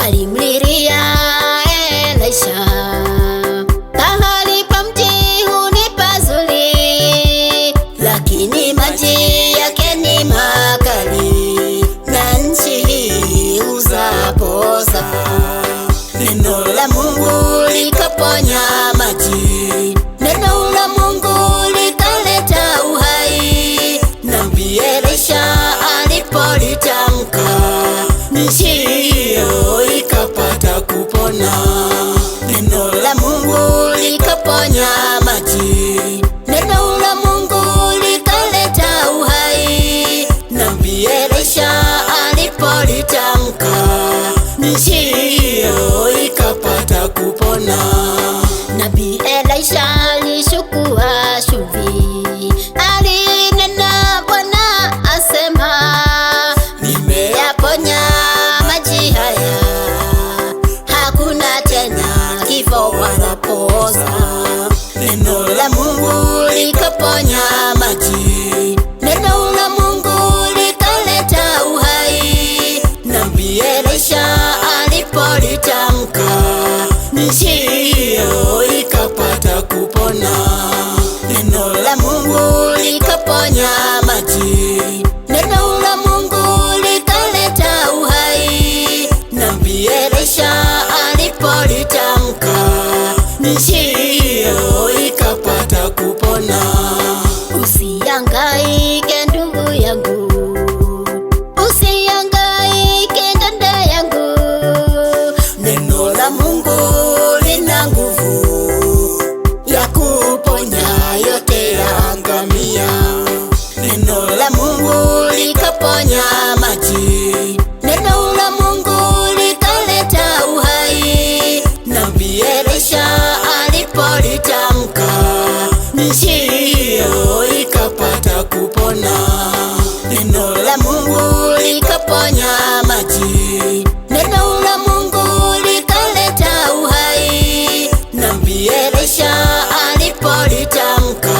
walimlilia Elisha, pahali pa mti ni pazuri, lakini maji yake ni makali, na nchi uzapoza. Neno la Mungu likaponya maji, neno la Mungu likaleta uhai. Nabii Elisha alipolitamka, nchi hiyo ikapata kupona. Neno la Mungu likaponya maji, neno la Mungu likaleta uhai. Nabii Elisha alipolitamka, nchi hiyo ikapata kupona. Nabii Elisha alishukua chumvi, alinena, Bwana asema, nimeyaponya maji haya, hakuna tena kifo wala poza. Neno la Mungu likaponya maji, neno la Mungu likaleta uhai. Nabii Elisha alipolitamka, nchi hiyo ikapata kupona. Neno la Mungu likaponya maji, neno la Mungu likaleta uhai. Nabii Elisha alipolitamka, nchi hiyo ikapata kupona. Usihangaike ndugu yangu, usihangaike dada yangu, neno la Mungu lina nguvu ya kuponya yote ya ngamia. Neno la Mungu likaponya maji, neno la Mungu likaleta uhai. Nabii Elisha alipolitamka, nchi hiyo ikapata kupona. Neno la Mungu likaponya maji, neno la Mungu likaleta uhai. Nabii Elisha alipolitamka,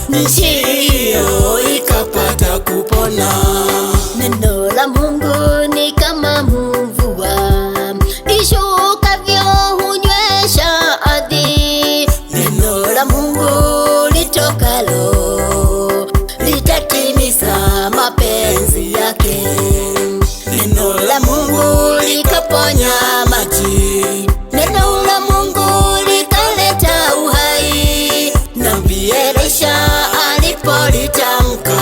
nchi hiyo ikapata kupona. Neno la Mungu ni kama mvua ishukavyo hunywesha ardhi. Neno la Mungu litokalo litatimiza mapenzi yake. Neno la Mungu likaponya maji, neno la Mungu likaleta uhai. Nabii Elisha alipolitamka,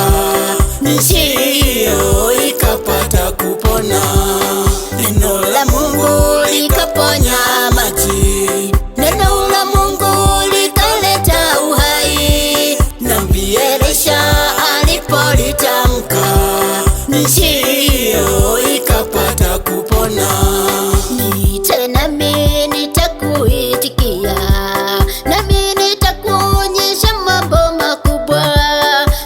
nchi hiyo ikapata kupona. Neno la Mungu likaponya maji, neno la Mungu likaleta uhai. Nabii Elisha alipolitamka, nchi hiyo ikapata kupona. Niite nami nitakuitikia, nami nitakuonyesha mambo makubwa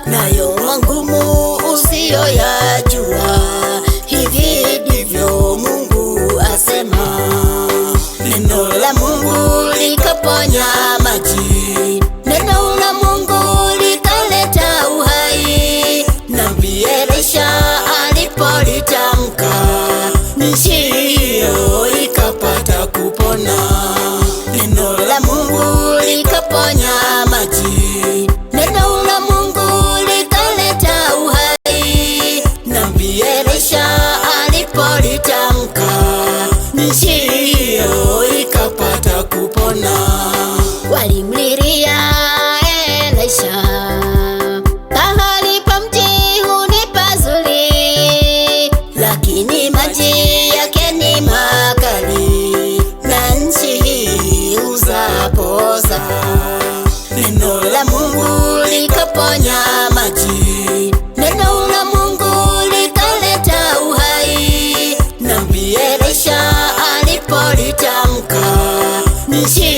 nayo magumu usiyoyajua. Hivi ndivyo Mungu asema. Neno la Mungu likaponya maji, neno la Mungu likaleta uhai. Nabii Elisha alipolitamka, nchi hiyo ikapata kupona. Neno la Mungu likaponya maji, neno la Mungu likaleta uhai. Nabii Elisha alipolitamka, nchi hiyo ikapata kupona. Walimlilia Elisha, pahali pa mti ni pazuri, lakini maji yake ni makali, na nchi uzapoza. Neno la Mungu likaponya maji, neno la Mungu likaleta uhai. Nabii Elisha alipolitamka, nchi